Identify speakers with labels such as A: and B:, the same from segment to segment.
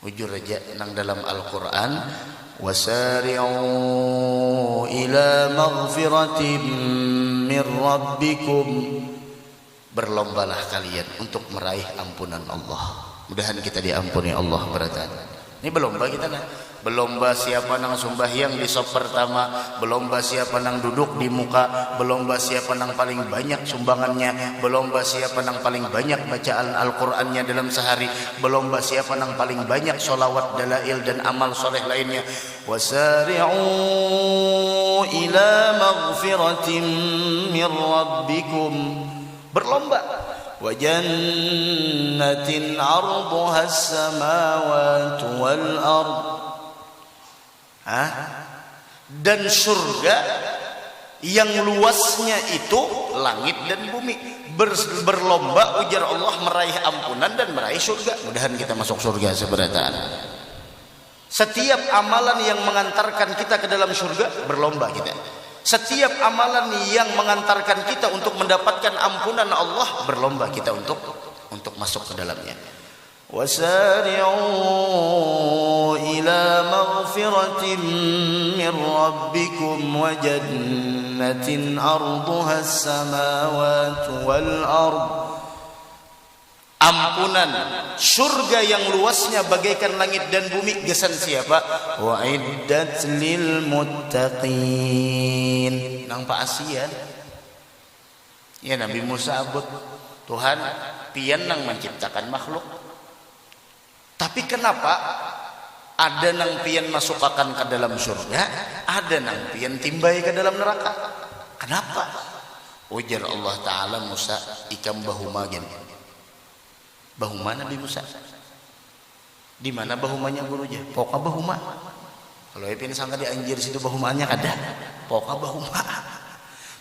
A: Jujur aja nang dalam Al-Qur'an wasari'u ila maghfiratin min rabbikum, berlombalah kalian untuk meraih ampunan Allah. Mudahan kita diampuni Allah beratan. Ini berlomba kita nah. Berlomba siapa nang sembahyang di sop pertama, berlomba siapa nang duduk di muka, berlomba siapa nang paling banyak sumbangannya, berlomba siapa nang paling banyak bacaan Al-Qur'annya dalam sehari, berlomba siapa nang paling banyak sholawat, dalail dan amal soleh lainnya. Wasari'u ila maghfiratin min rabbikum, berlomba. Wa jannatin 'arduha as-samawati wal ard, dan surga yang luasnya itu langit dan bumi. Berlomba ujar Allah meraih ampunan dan meraih surga. Mudahan kita masuk surga seberataan. Setiap amalan yang mengantarkan kita ke dalam surga, berlomba kita. Setiap amalan yang mengantarkan kita untuk mendapatkan ampunan Allah, berlomba kita untuk masuk ke dalamnya. Wasari'u ila maghfiratin min rabbikum wa jannatin 'arduha as-samawati wal ard, ampunan surga yang luasnya bagaikan langit dan bumi. Gesan siapa? Wa iddat lil muttaqin, nang Pak Asian ya Nabi Musa abut Tuhan pian nang menciptakan makhluk, tapi kenapa ada nang pian masukakan ke dalam surga, ada nang pian timbai ke dalam neraka? Kenapa? Ujar Allah Ta'ala Musa ikam bahuma gen. Bahuma Nabi Musa. Di mana bahumanya gurunya? Poka bahuma. Kalau ipin sangka di anjir situ bahumanya kada. Poka bahuma.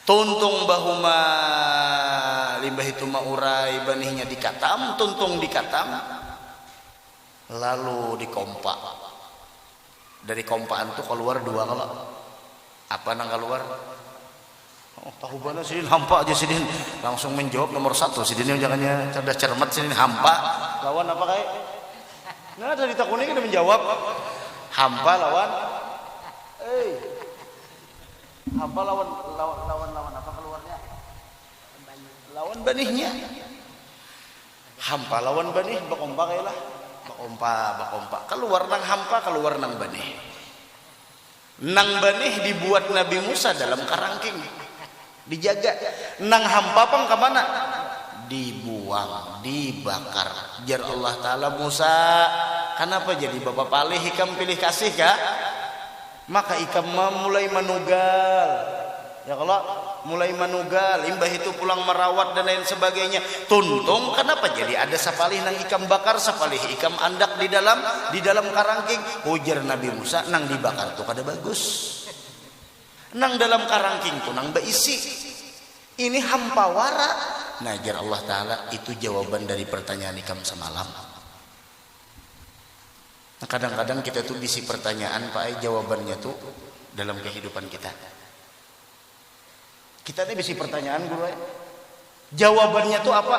A: Tuntung bahuma limbah itu maurai banihnya dikatam, tuntung dikatam. Lalu dikompak. Dari kompaan tuh keluar dua kalau. Apa nang keluar? Oh, tahu bana sidin hampa aja sidin langsung menjawab nomor 1. Sidin yang jangannya cerdas cermat, sidin hampa lawan apa kayak? Nah dari takuni kita menjawab hampa lawan hampa lawan apa keluarnya? Lawan banihnya. Hampa lawan banih bakompa kayak lah. Bakompa keluar nang hampa, keluar nang banih. Nang banih dibuat Nabi Musa dalam karangking, dijaga. Nang hampa pang kemana? Dibuang, dibakar. Jar Allah Ta'ala Musa, kenapa jadi bapak palih ikam pilih kasih kah? Maka ikam mulai manugal. Ya kalau mulai manugal, imbah itu pulang merawat dan lain sebagainya. Tuntung kenapa jadi ada sapalih nang ikam bakar, sapalih ikam andak di dalam karangking. Ujar Nabi Musa, nang dibakar tuh kada bagus. Nang dalam karangking tuh nang beisi. Ini hampawara. Nah, jar Allah Ta'ala itu jawaban dari pertanyaan ikam semalam. Nah, kadang-kadang kita tuh bisi pertanyaan, Pak, jawabannya tuh dalam kehidupan kita. Kita ini bisi pertanyaan guru. Jawabannya tuh apa?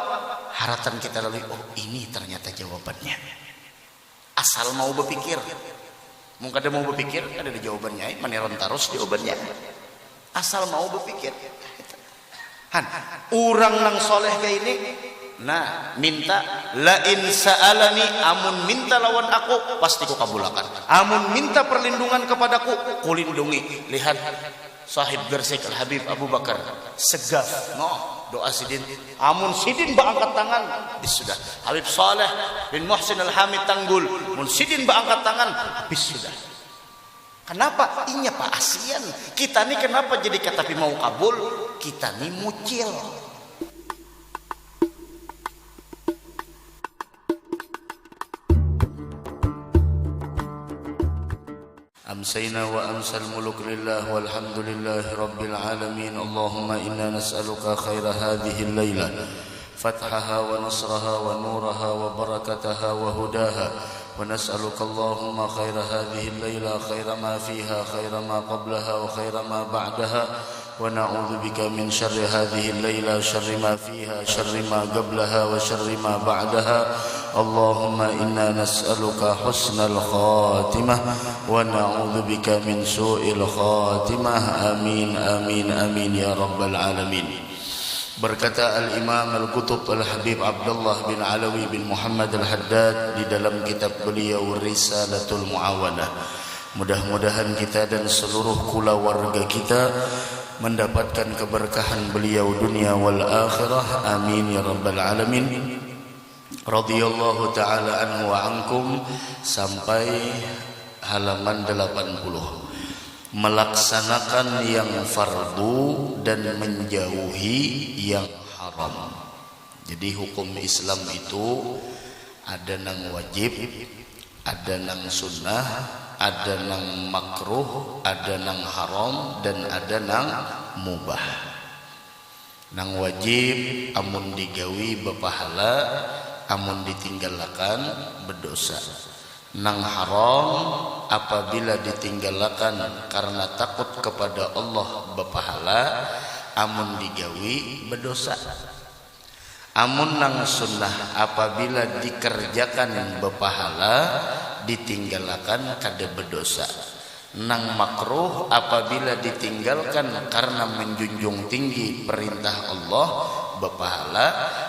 A: Haratan kita lalui, oh ini ternyata jawabannya. Asal mau berpikir. Mungkin ada mau berpikir, ada jawabannya. Maneron terus jawabannya. Asal mau berpikir. Orang nang soleh kayak ini, nah minta la in sa'alani, amun minta lawan aku pasti ku kabulakan. Amun minta perlindungan kepadaku kulindungi. Lihat sahib Gersik Al Habib Abu Bakar segaf doa sidin, amun sidin angkat tangan bis sudah. Habib Saleh bin Muhsin Al Hamid Tanggul mun sidin angkat tangan bis sudah. Kenapa? Inya Pak Asian. Kita nih kenapa jadi katapi mau kabul? Kita nih mucil. أمسينا وأمسى الملك لله والحمد لله رب العالمين. اللهم إنا نسألك خير هذه الليلة، فتحها ونصرها ونورها وبركتها وهداها، ونسألك اللهم خير هذه الليلة، خير ما فيها، خير ما قبلها وخير ما بعدها، ونعوذ بك من شر هذه الليلة شر ما فيها شر ما قبلها وشر ما بعدها اللهم إنا نسألك حسن الخاتمة ونعوذ بك من سوء الخاتمة آمين آمين آمين يا رب العالمين. Berkata Al-Imam Al-Qutub Al-Habib Abdullah bin Alawi bin Muhammad Al-Haddad di dalam kitab beliau Risalatul Muawalah, mudah-mudahan kita dan seluruh keluarga kita mendapatkan keberkahan beliau dunia wal akhirah, amin ya rabbal alamin. Radhiyallahu ta'ala anhu wa ankum sampai halaman 80. Melaksanakan yang fardu dan menjauhi yang haram. Jadi hukum Islam itu ada nang wajib, ada nang sunnah, ada nang makruh, ada nang haram, dan ada nang mubah. Nang wajib amun digawi bepahala, amun ditinggalkan berdosa. Nang haram apabila ditinggalkan karena takut kepada Allah bepahala, amun digawi berdosa. Amun nang sunnah apabila dikerjakan bepahala, ditinggalkan kada berdosa. Nang makruh apabila ditinggalkan karena menjunjung tinggi perintah Allah bepahala,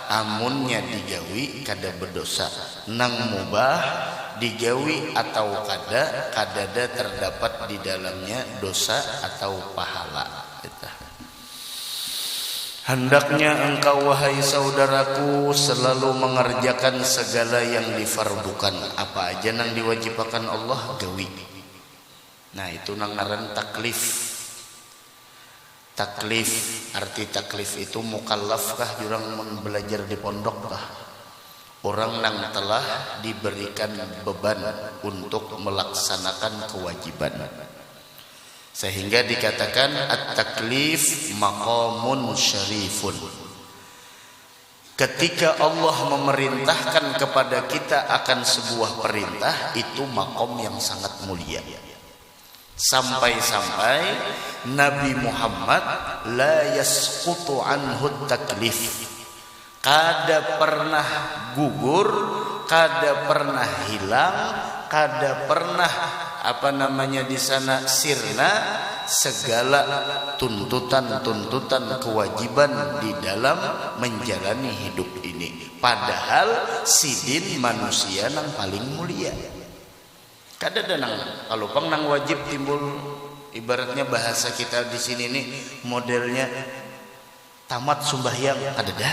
A: amunnya digawi kada berdosa. Nang mubah digawi atau kadada terdapat di dalamnya dosa atau pahala. Hendaknya engkau wahai saudaraku selalu mengerjakan segala yang difardukan. Apa aja nang diwajibkan Allah gawi. Nah itu nang ngaran taklif. Taklif, arti taklif itu mukallaf kah jurang belajar di pondok kah? Orang nang telah diberikan beban untuk melaksanakan kewajiban. Sehingga dikatakan at-taklif maqamun syarifun. Ketika Allah memerintahkan kepada kita akan sebuah perintah, itu maqam yang sangat mulia. Sampai-sampai Nabi Muhammad la yasqutu anhu taklif. Kada pernah gugur, kada pernah hilang, kada pernah di sana sirna segala tuntutan-tuntutan kewajiban di dalam menjalani hidup ini. Padahal sidin manusia nang paling mulia. Kada ada nang kalau pang nang wajib timbul, ibaratnya bahasa kita di sini nih modelnya tamat sembahyang kada ada.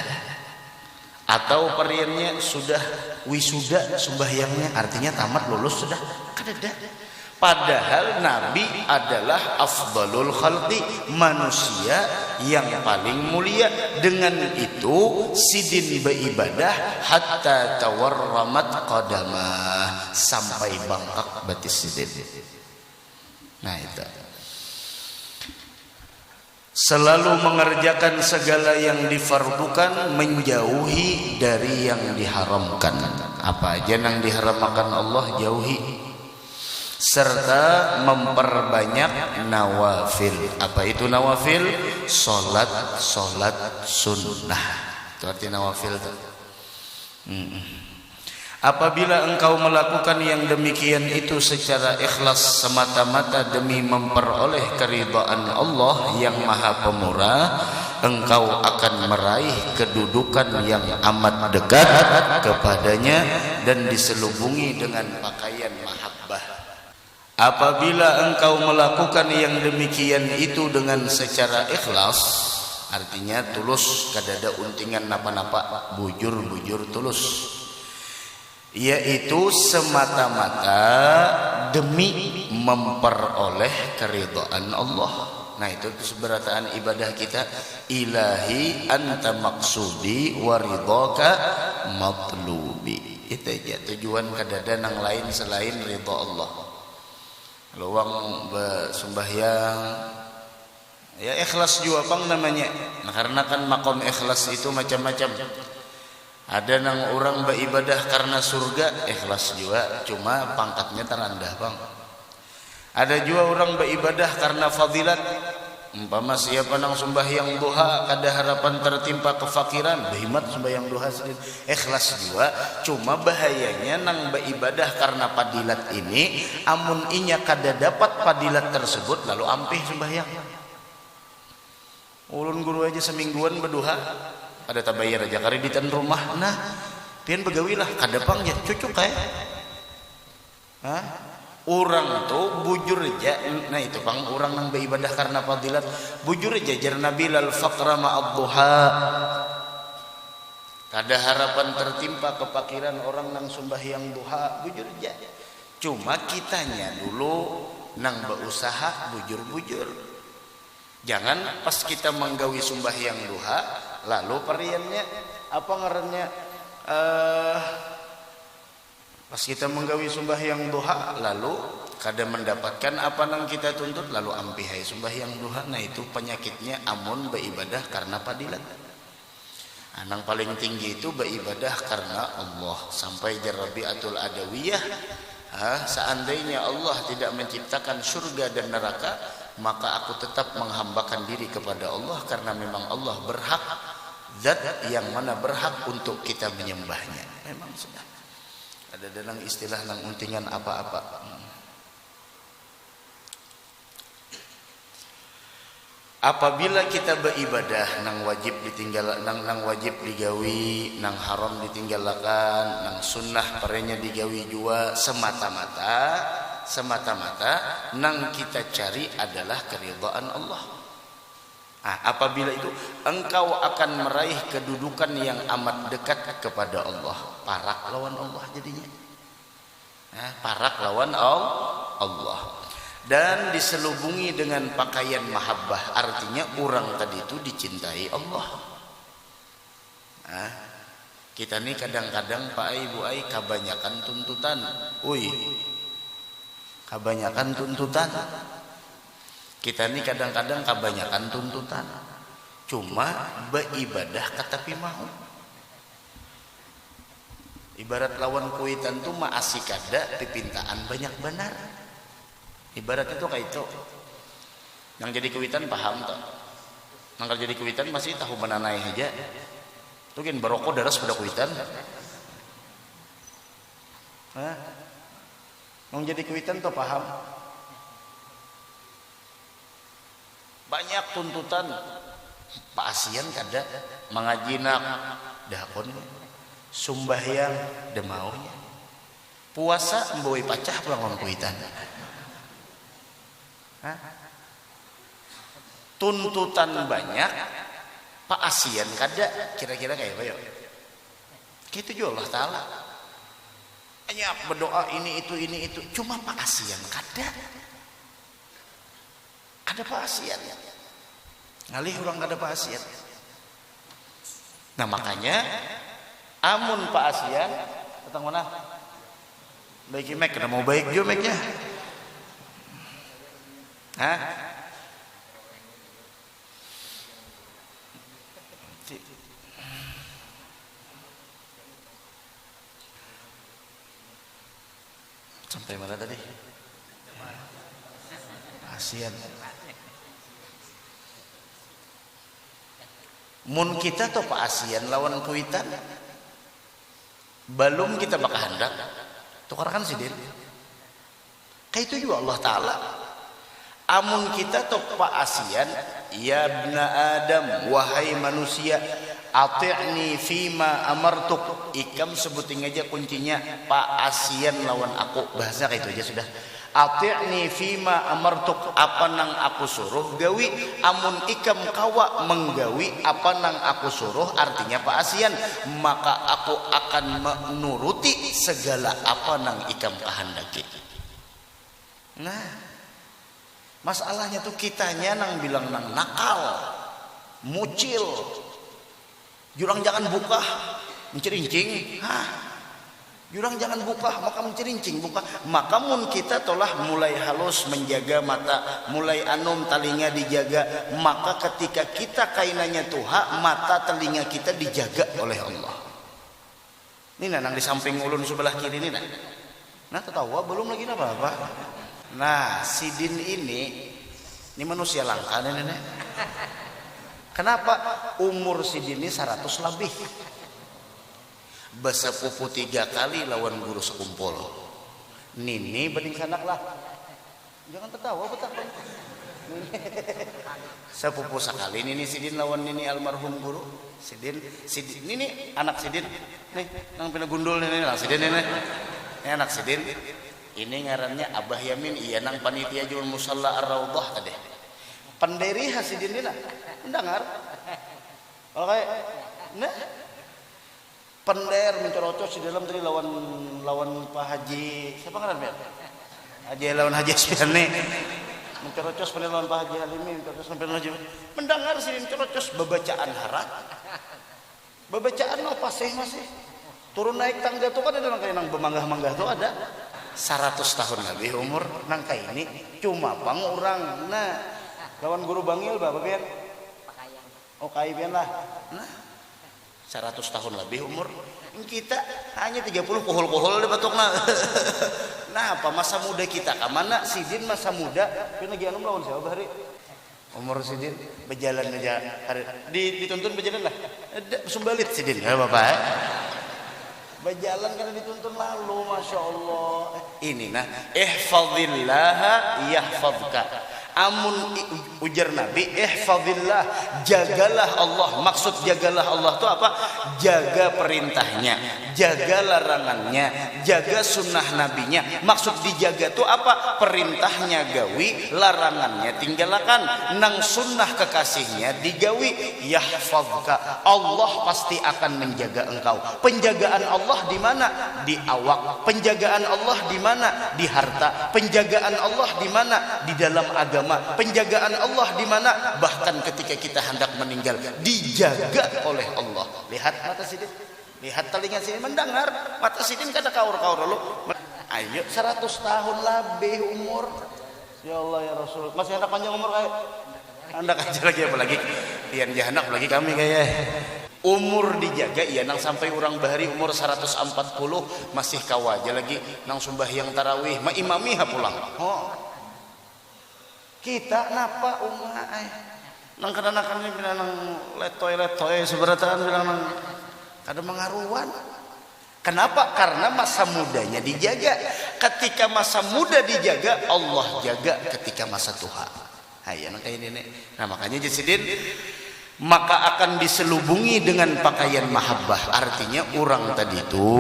A: Atau periannya sudah wisuda sembahyangnya, artinya tamat lulus sudah kada ada. Padahal Nabi adalah afdalul khalqi, manusia yang paling mulia. Dengan itu sidin beribadah hatta tawarramat qadamah, sampai bangkak batis sidin. Nah itu selalu mengerjakan segala yang difardukan, menjauhi dari yang diharamkan. Apa aja yang diharamkan Allah jauhi, serta memperbanyak nawafil. Apa itu nawafil? Solat sunnah. Itu arti nawafil. Apabila engkau melakukan yang demikian itu secara ikhlas semata-mata demi memperoleh keridhaan Allah yang Maha Pemurah, engkau akan meraih kedudukan yang amat dekat kepadanya dan diselubungi dengan pakaian mahabbah. Apabila engkau melakukan yang demikian itu dengan secara ikhlas, artinya tulus, kadada untingan napa-napa, bujur tulus, yaitu semata-mata demi memperoleh keridhaan Allah. Nah itu seberataan ibadah kita. Ilahi anta maksudi wa ridhaka matlubi. Itu aja tujuan kadada nang lain selain ridha Allah. Luang sembahyang ya ikhlas juga pang namanya. Nah, karena kan makom ikhlas itu macam-macam. Ada nang orang beribadah karena surga, ikhlas juga, cuma pangkatnya terendah bang. Ada juga orang beribadah karena fadilat, umpama siapa nang sembahyang duha kada harapan tertimpa kefakiran behimat sembahyang duha ikhlas juga. Cuma bahayanya nang beribadah karena padilat ini amun inya kada dapat padilat tersebut lalu ampih sembahyang. Ulun guru aja semingguan berduha ada tabayar aja kreditan rumah nah pian begawilah kada pang ya cucuk kayak orang tuh bujur aja, nah itu bang orang nang beribadah karena fadilat bujur aja jar Nabi lal faqra ma'ad-duha. Kada harapan tertimpa kepakiran orang nang sembahyang duha bujur aja. Cuma kitanya dulu nang berusaha bujur-bujur. Jangan pas kita menggawi sembahyang duha lalu periannya apa ngarannya pas kita menggawi sembahyang duha lalu kada mendapatkan apa nang kita tuntut lalu ampihai sembahyang duha. Nah itu penyakitnya amun beribadah karena padilat. Nang paling tinggi itu beribadah karena Allah. Sampai Rabi'atul Adawiyah, seandainya Allah tidak menciptakan surga dan neraka maka aku tetap menghambakan diri kepada Allah karena memang Allah berhak, zat yang mana berhak untuk kita menyembahnya. Memang sudah ada dalam istilah nang untingan apa-apa. Apabila kita beribadah nang wajib ditinggal nang wajib digawi, nang haram ditinggalkan, nang sunnah parenya digawi jua semata-mata nang kita cari adalah keridhaan Allah. Apabila itu engkau akan meraih kedudukan yang amat dekat kepada Allah. Parak lawan Allah jadinya. Parak lawan Allah. Dan diselubungi dengan pakaian mahabbah. Artinya orang tadi itu dicintai Allah. Kita nih kadang-kadang Pak Ibu Ai kebanyakan tuntutan. Kebanyakan tuntutan. Kita ini kadang-kadang kebanyakan tuntutan. Cuma beribadah katapi mau. Ibarat lawan kuitan tuh maasi kada pipintaan banyak benar. Ibarat itu kayak itu. Yang jadi kuitan paham toh. Yang jadi kuitan masih tahu menanai aja. Tuh kan baroko daras pada kuitan. Yang jadi kuitan tuh paham. Banyak tuntutan Pak Asian kada mengajinak dakon sumbahyang demaunya puasa mboi pacah pulang kuitan. Tuntutan banyak Pak Asian kada kira-kira kayak apa ya? Gitu juga Allah Ta'ala banyak berdoa ini itu cuma Pak Asian kada Pak Asian ngalih orang kada Pak Asian. Nah makanya amun Pak Asian datang mana baik mek kena mau baik juga meknya sampai mana tadi Asian. Mun kita tuh Pak Asian lawan kuitan belum kita bakal hendak tukarkan sidin kayak itu juga Allah Ta'ala. Amun kita tuh Pak Asian ya bna Adam wahai manusia ati'ni fima amartuk ikam sebutin aja kuncinya Pak Asian lawan aku bahasa kayak itu aja sudah. Ati'ni fima amartuk apa nang aku suruh gawi amun ikam kawa menggawi apa nang aku suruh artinya Pak Asian maka aku akan menuruti segala apa nang ikam kehendaki. Nah masalahnya tuh kitanya nang bilang nang nakal mucil jurang jangan buka mencerincing jurang jangan buka maka mencerincing buka maka mun kita telah mulai halus menjaga mata mulai anum telinga dijaga maka ketika kita kainannya tuha mata telinga kita dijaga oleh Allah. Ini nang di samping ulun sebelah kiri ini nah tertawa belum lagi apa-apa. Nah sidin ini Ini manusia langka nenek. Kenapa? Umur sidin ini 100 lebih. Besepupu 3 kali lawan guru sekumpul. Nini banding sanak lah. Jangan tertawa betul. Sepupu sekali Nini sidin lawan Nini almarhum guru. Sidin Nini anak sidin. Nih, nang pina gundul Nini lah sidin ini. Ini anak sidin. Ini ngarannya Abah Yamin, iya nang panitia jual musalla ar-raudhah tadi. Pendiri hasidin dina. Mendengar. Oke. Nah. Pender mencorocos di dalam tadi lawan Pak Haji. Siapa ngaran Pak? Haji lawan Haji Asmiani. Mencorocos pender lawan Pak Haji Halimi, mencorocos pender Haji. Mendengar sih mencorocos bebacaan harat. Bebacaan mau pasih masih. Turun naik tangga tuh kan ada nang kayak nang bemanggah-manggah tuh ada. 100 tahun lebih umur nangka ini cuma pang orang. Nah lawan guru bangil bapak pian oh kai pian lah. Nah 100 tahun lebih umur kita hanya 30 kohol-kohol di batukna. Nah apa masa muda kita kamana sidin masa muda pian lagi anu lawan siapa hari umur sidin berjalan aja dituntun berjalan lah sumbalit sidin ya bapak berjalan karena dituntun lalu, masya Allah. Ini nah, ihfazillaha yahfazka. Amun ujar Nabi, ihfazillah, jagalah Allah. Maksud jagalah Allah itu apa? Jaga perintahnya, jaga larangannya, jaga sunnah nabinya. Maksud dijaga itu apa? Perintahnya gawi, larangannya tinggalkan. Nang sunnah kekasihnya digawi, yahfazka. Allah pasti akan menjaga engkau. Penjagaan Allah di mana? Di awak. Penjagaan Allah di mana? Di harta. Penjagaan Allah di mana? Di dalam agama. Penjagaan Allah di mana? Bahkan ketika kita hendak meninggal dijaga oleh Allah. Lihat mata sidin, lihat telinga sidin mendengar, mata sidin kada kaur-kaur dulu. Ayo 100 tahun lebih umur. Ya Allah ya Rasul. Masih hendak panjang umur kayak hendak aja lagi apalagi pian jahanam lagi kami kayak umur dijaga ya nang sampai orang bahari umur 140 masih kawaja lagi nang sembahyang tarawih ma imami ha pulang. Oh. Kita napa umma nang kadang-kadang bilang nang letoy seberatan bilang nang kada mengaruan. Kenapa? Karena masa mudanya dijaga. Ketika masa muda dijaga, Allah jaga ketika masa tua. Hayya nang kayak ini. Nah makanya Jasidin maka akan diselubungi dengan pakaian mahabbah. Artinya orang tadi itu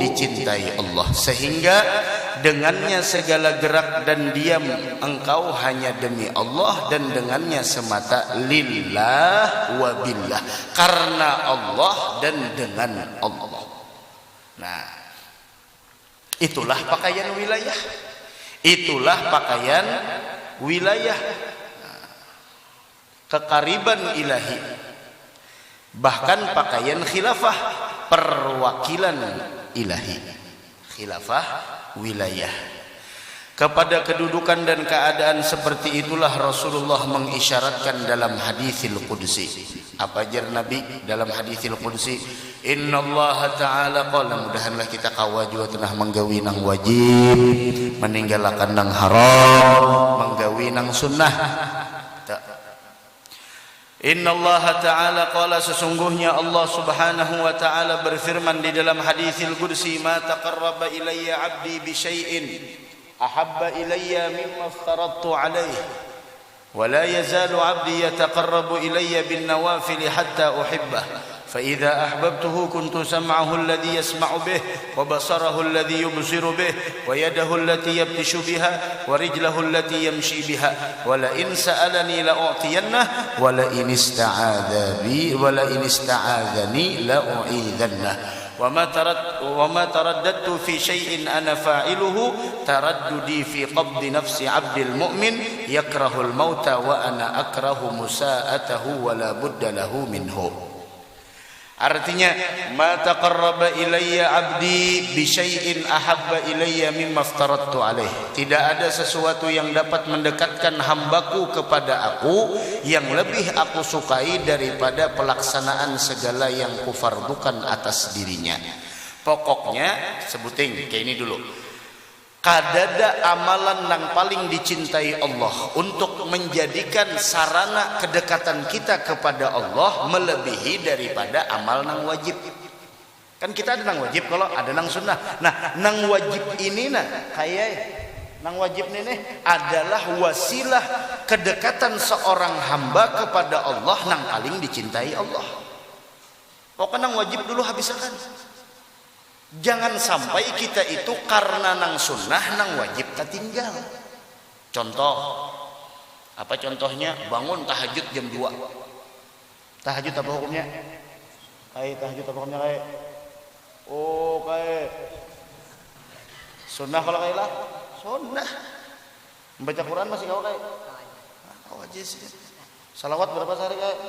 A: dicintai Allah sehingga dengannya segala gerak dan diam engkau hanya demi Allah dan dengannya semata lillah wa billah, karena Allah dan dengan Allah. Nah itulah pakaian wilayah, itulah pakaian wilayah, kekariban ilahi, bahkan pakaian khilafah, perwakilan ilahi, khilafah wilayah. Kepada kedudukan dan keadaan seperti itulah Rasulullah mengisyaratkan dalam haditsil qudsi. Apa jar Nabi dalam haditsil qudsi? Innallaha ta'ala qala, mudahanlah kita kawaju tanah menggawi nang wajib, meninggalkan nang haram, menggawi nang sunnah. Innallaha ta'ala qala, sesungguhnya Allah subhanahu wa ta'ala berfirman di dalam haditsil qudsi, ma taqarraba ilayya 'abdi bi syai'in ahabba ilayya mimma aftaradtu alayhi wa la yazalu 'abdi yataqarrabu ilayya bin nawafil hatta uhibbah فإذا أحببته كنت سمعه الذي يسمع به وبصره الذي يبصر به ويده التي يبطش بها ورجله التي يمشي بها ولئن سألني لأعطينه ولئن استعاذني لأعيذنه وما ترددت في شيء أنا فاعله ترددي في قبض نفس عبد المؤمن يكره الموت وأنا أكره مساءته ولا بد له منه. Artinya ma taqarraba ilayya 'abdi bi syai'in ahabba ilayya mimma aftaradtu alaihi. Tidak ada sesuatu yang dapat mendekatkan hambaku kepada aku yang lebih aku sukai daripada pelaksanaan segala yang kufardukan atas dirinya. Pokoknya sebutin kayak ini dulu. kadada amalan yang paling dicintai Allah untuk menjadikan sarana kedekatan kita kepada Allah melebihi daripada amal nang wajib. Kan kita ada nang wajib, kalau ada nang sunnah. Nah, nang wajib ini kayak nang wajib ini adalah wasilah kedekatan seorang hamba kepada Allah nang paling dicintai Allah. Pokoknya nang wajib dulu habiskan. Jangan sampai kita itu karena nang sunnah nang wajib tertinggal. Contoh, apa contohnya? Bangun tahajud jam 2. Tahajud apa hukumnya? Kayak tahajud apa hukumnya kayak? Oh kayak sunnah kalau kayak lah sunnah. Membaca Quran masih kau kayak? Wajib sih. Salawat berapa sehari kayak?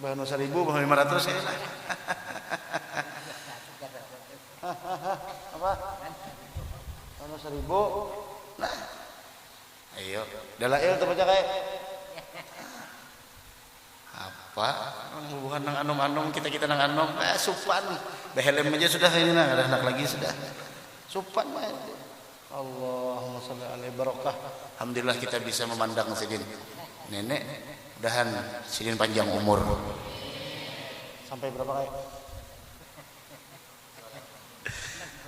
A: Bahan 1.000, bahan 500 ya. Apa? Bahan 1.000. Nah. Ayo, dalail tuh baca kayak. Apa? Hubungan nang anom-anom kita nang anom, supan. Behelem aja sudah ini nah, ada anak lagi sudah. Supan mah. Allahumma shalli alaihi barokah. Alhamdulillah kita bisa memandang sidin. Nenek mudahan sidin panjang umur. Sampai berapa kayak?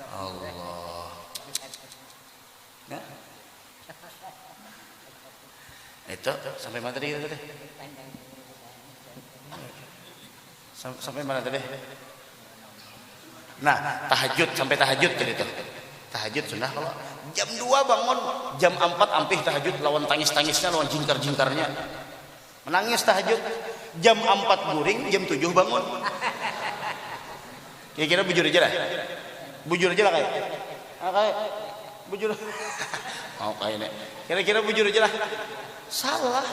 A: Allah. Nah. Itu sampai mana tadi kita tadi? Sampai mana tadi? Nah, tahajud sampai tahajud jadi itu. Tahajud sunnah kalau jam 2 bangun, jam 4 ampih tahajud lawan tangis-tangisnya, lawan jingkar-jingkarnya. Menangis tahajud. Jam 4 guring, jam 7 bangun. Kira-kira bujur aja lah. Bujur aja lah kayak. Kayak bujur. Mau kayak ini. Kira-kira bujur aja lah. Salah.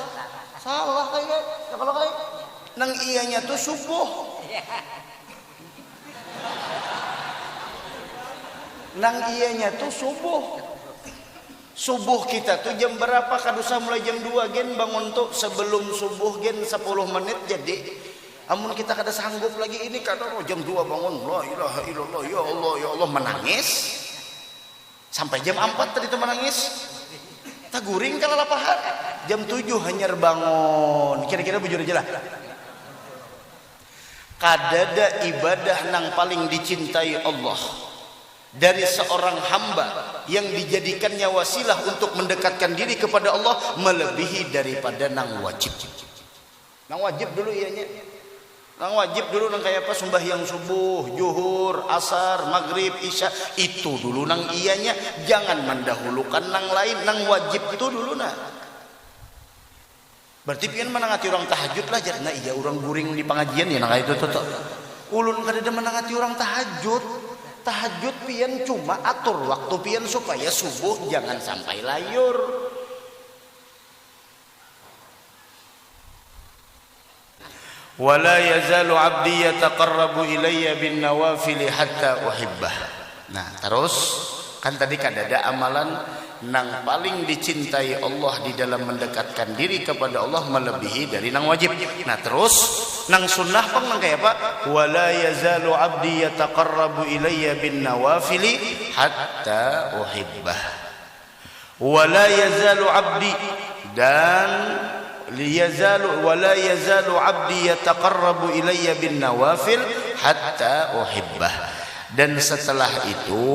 A: Salah kayak. Ya kalau kayak nang iyanya tuh subuh. Nang iyanya tuh subuh. Subuh kita tuh jam berapa? Kadusa mulai jam 2 gen bangun tuh sebelum subuh gen 10 menit jadi. Amun kita kada sanggup lagi ini kada jam 2 bangun. La ilaha illallah ya Allah menangis. Sampai jam 4 tadi tuh menangis. Taguring kalau lapahan. Jam 7 hanyar bangun. Kira-kira bujur aja lah. Kadada ibadah nang paling dicintai Allah dari seorang hamba yang dijadikannya wasilah untuk mendekatkan diri kepada Allah melebihi daripada nang wajib. Nang wajib dulu ianya. Nang wajib dulu nang kayak apa sembahyang subuh, zuhur, asar, maghrib, isya itu dulu nang ianya. Jangan mendahulukan nang lain, nang wajib itu dulu nah. Berarti pian menangati orang tahajud lah nah iya orang guring di pengajian ya nang itu tuh. Ulun kadada menangati orang tahajud. Tahajud pian cuma atur waktu pian supaya subuh jangan sampai layur. Wala yazalu 'abdi yataqarrabu ilayya bin nawafil hatta uhibbah. Nah, terus kan tadi kadada amalan nang paling dicintai Allah di dalam mendekatkan diri kepada Allah melebihi dari nang wajib. Nah, terus nang sunnah pang nang kayak apa? Wala yazalu 'abdi yataqarrabu ilayya bin nawafil hatta uhibbah. Wala yazalu 'abdi dan liyazalu wala yazalu 'abdi yataqarrabu ilayya bin nawafil hatta uhibbah. Dan setelah itu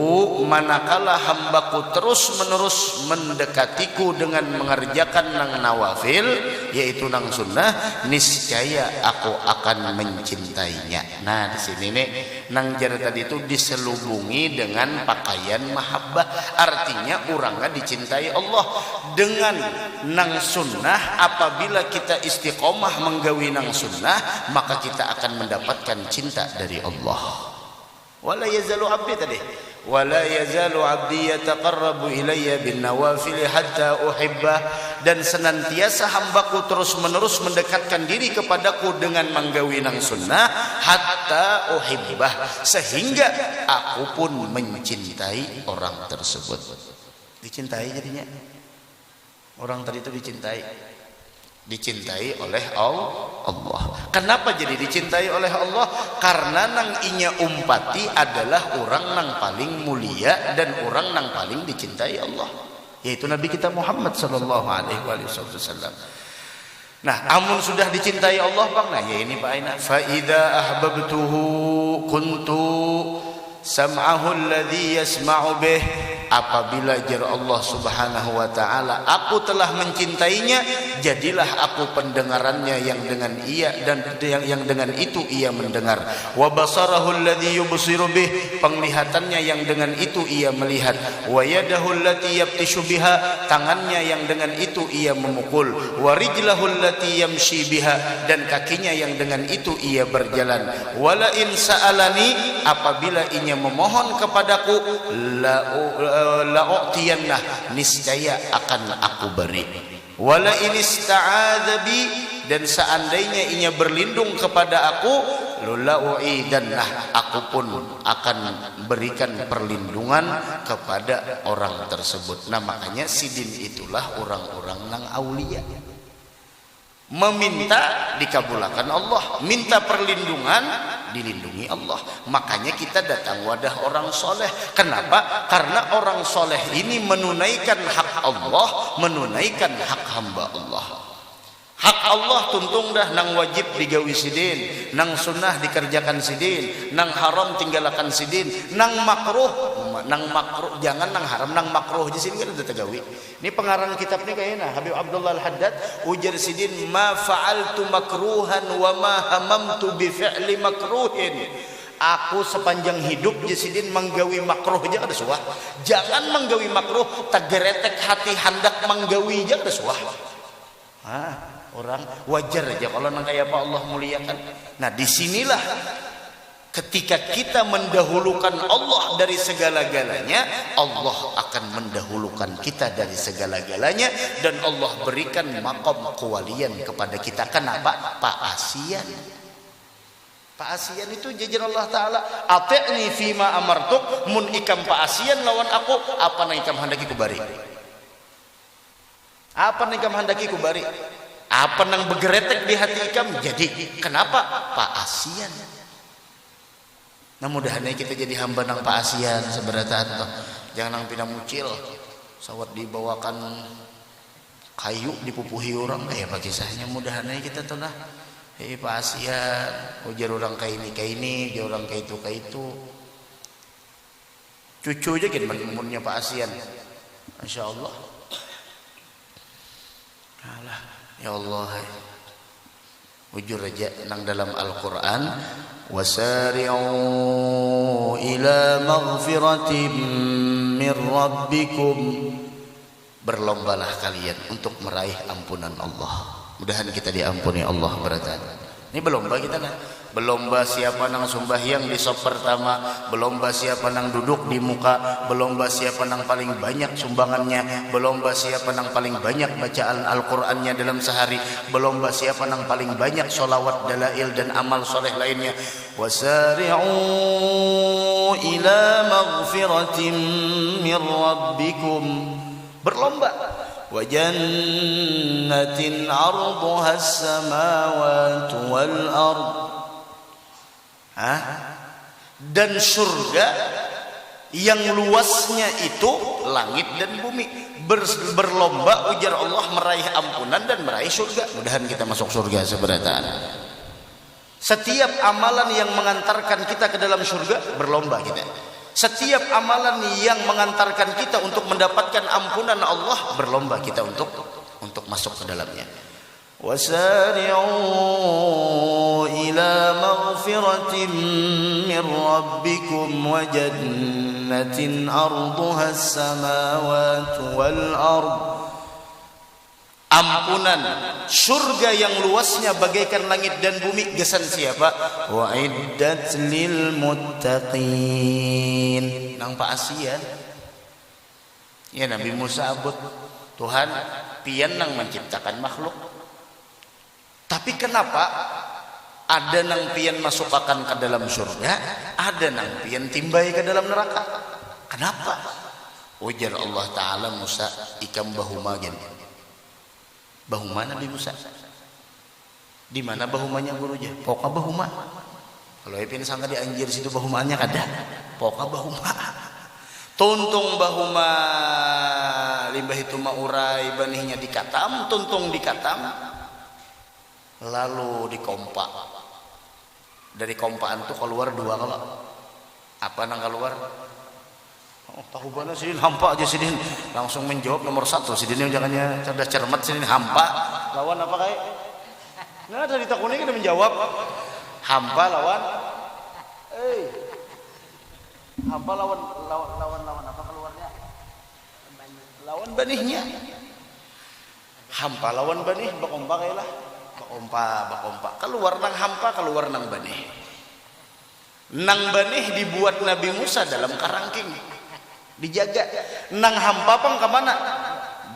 A: manakala hambaku terus menerus mendekatiku dengan mengerjakan nang nawafil yaitu nang sunnah, niscaya aku akan mencintainya. Nah di sini nih nang jar tadi itu diselubungi dengan pakaian mahabbah, artinya orangnya dicintai Allah dengan nang sunnah. Apabila kita istiqomah menggawi nang sunnah maka kita akan mendapatkan cinta dari Allah. Wala yazalu 'abdi tadi. Wala yazalu 'abdi yataqarrabu ilayya bin nawafil hatta uhibbah. Dan senantiasa hambaku terus-menerus mendekatkan diri kepadaku dengan menggawi nang sunnah hatta uhibbah, sehingga aku pun mencintai orang tersebut. Dicintai jadinya. Orang tadi itu dicintai. dicintai oleh Allah. Kenapa jadi dicintai oleh Allah? Karena nang inya umpati adalah orang nang paling mulia dan orang nang paling dicintai Allah, yaitu Nabi kita Muhammad sallallahu alaihi wasallam. Nah, amun sudah dicintai Allah Bang, nah ya ini Pak Aina, fa idza ahbabtuhu kuntu sam'ahu alladhi yasma'u bih. Apabila jar Allah subhanahu wa ta'ala, aku telah mencintainya, jadilah aku pendengarannya yang dengan ia dan yang dengan itu ia mendengar. Wa basarahu alladhi yubsiru bih, penglihatannya yang dengan itu ia melihat. Wa yadahu allati yabtishu biha, tangannya yang dengan itu ia memukul. Wa rijlahu allati yamshi biha, dan kakinya yang dengan itu ia berjalan. Wala in sa'alani, apabila ia memohon kepadaku, la'u'tiyannah, niscaya akan aku beri. Wala in ista'adza bi, dan seandainya ia berlindung kepada aku, la'u'idannah, aku pun akan berikan perlindungan kepada orang tersebut. Nah, makanya sidin itulah orang-orang nang aulia. Meminta dikabulkan Allah, minta perlindungan dilindungi Allah. Makanya kita datang wadah orang soleh. Kenapa? Karena orang soleh ini menunaikan hak Allah, menunaikan hak hamba Allah. Hak Allah tuntung dah, nang wajib digawi sidin, nang sunnah dikerjakan sidin, nang haram tinggalkan sidin, nang makruh jangan, nang haram nang makruh di sini kan udah tegawi. Ini pengarang kitab ni kayaknya Habib Abdullah Al-Haddad, ujar sidin, ma fa'altu makruhan wa ma hamamtu bi fi'li makruhin. Aku sepanjang hidup jasidin menggawi makruh aja kada suah. Jangan menggawi makruh, tageretek hati hendak menggawi aja kada suah. Orang wajar aja kalau nang kayak apa Allah muliakan. Nah, disinilah ketika kita mendahulukan Allah dari segala-galanya, Allah akan mendahulukan kita dari segala-galanya, dan Allah berikan maqam kewalian kepada kita. Kenapa? Pak Asian itu jajan Allah Ta'ala, ati'ni fima amartuk, mun ikam Pak Asian lawan aku, apa nang ikam handaki kubari? Apa nang ikam handaki kubari? Apa nang begeretek di hati ikam? Jadi kenapa? Pak Asian. Nah, mudah-mudahan kita jadi hamba nang Pak Asian seberatan toh. Jangan nang pindah mucil sawat dibawakan kayu dipupuhi orang kayak apa kisahnya. Mudah-mudahan kita tuh nah, Pak Asian ujar orang kayak ini, dia orang kayak itu. Cucu aja kan umurnya Pak Asian. Masya Allah. Alah, ya Allah. Ujur aja nang dalam Al-Quran, wasari'u ila maghfiratin min rabbikum, berlombalah kalian untuk meraih ampunan Allah. Mudahan kita diampuni Allah beratan. Ini berlomba kita kan. Berlomba siapa nang sembahyang di sop pertama, berlomba siapa nang duduk di muka, berlomba siapa nang paling banyak sumbangannya, berlomba siapa nang paling banyak bacaan Al-Qur'annya dalam sehari, berlomba siapa nang paling banyak sholawat, dalail dan amal soleh lainnya. Wasari'u ila maghfiratin min rabbikum, berlomba. Wa jannatin 'arduha as-samawati wal ard, dan surga yang luasnya itu langit dan bumi. Berlomba ujar Allah meraih ampunan dan meraih surga. Mudahan kita masuk surga seberatan. Setiap amalan yang mengantarkan kita ke dalam surga, berlomba kita. Setiap amalan yang mengantarkan kita untuk mendapatkan ampunan Allah, berlomba kita untuk masuk ke dalamnya. Wasari'u ila maghfiratin min rabbikum wa jannatin 'arduha as-samawati wal ard, ampunan surga yang luasnya bagaikan langit dan bumi. Gesan siapa? Wa'iddat lil muttaqin, nang Pak Asian ya Nabi Musa abut Tuhan pian nang menciptakan makhluk, tapi kenapa ada nang pian masuk akan ke dalam surga, ada nang pian timbai ke dalam neraka? Kenapa? Ujar Allah Ta'ala Musa ikam bahumagen. Bahuma Nabi Musa. Di mana bahumanya gurunya? Poka bahuma. Kalau ipin sangka di anjir situ bahumanya kada. Poka bahuma. Tuntung bahuma limbah itu maurai banihnya dikatam, tuntung dikatam. Lalu dikompak. Dari kompaan tuh keluar dua kalau. Apa nang keluar? Oh, tahu bana sidin hampa aja sidin langsung menjawab nomor 1 sidin yang jangannya cerdas cermat sidin hampa lawan apa kayak nah dari takuni kita menjawab hampa lawan hampa lawan apa keluarnya lawan banihnya hampa lawan banih bakompa kayak lah bakompa keluar nang hampa keluar nang banih dibuat Nabi Musa dalam karangking dijaga nang hampa pang kemana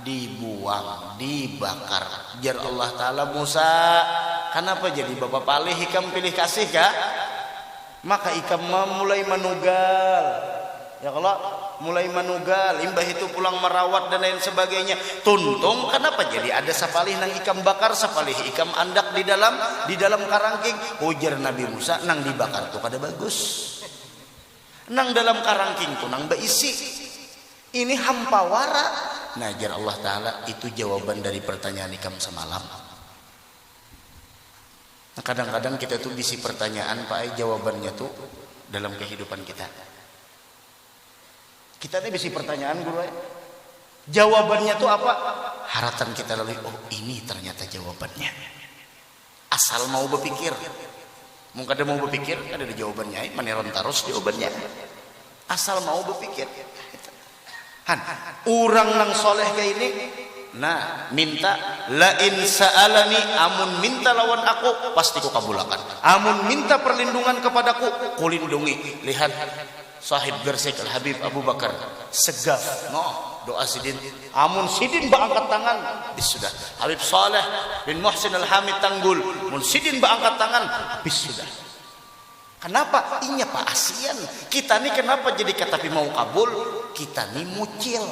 A: dibuang dibakar jar Allah Ta'ala Musa kenapa jadi bapak palih ikam pilih kasih kah maka ikam mulai manugal ya kalau mulai manugal imbah itu pulang merawat dan lain sebagainya tuntung kenapa jadi ada sapalih nang ikam bakar sapalih ikam andak di dalam karangking ujar Nabi Musa nang dibakar tuh kada bagus nang dalam karangking tuh nang beisi ini hampa wara najar Allah Ta'ala itu jawaban dari pertanyaan ikam semalam. Nah, kadang-kadang kita tuh bisi pertanyaan Pak jawabannya tuh dalam kehidupan kita nih bisi pertanyaan guru jawabannya tuh apa haratan kita lalui oh ini ternyata jawabannya asal mau berpikir mungkin ada mau berpikir ada jawabannya maneron taros jawabannya asal mau berpikir orang nang soleh kayak ini nah minta la in sa'alani amun minta lawan aku pasti ku kabulakan amun minta perlindungan kepadaku ku lindungi lihat sahib Gersik Al Habib Abu Bakar segaf doa sidin amun sidin angkat tangan sudah Habib Saleh bin Muhsin Al Hamid Tanggul mun sidin angkat tangan sudah kenapa inya Pak Asian kita nih kenapa jadi kata mau kabul kita nih mucil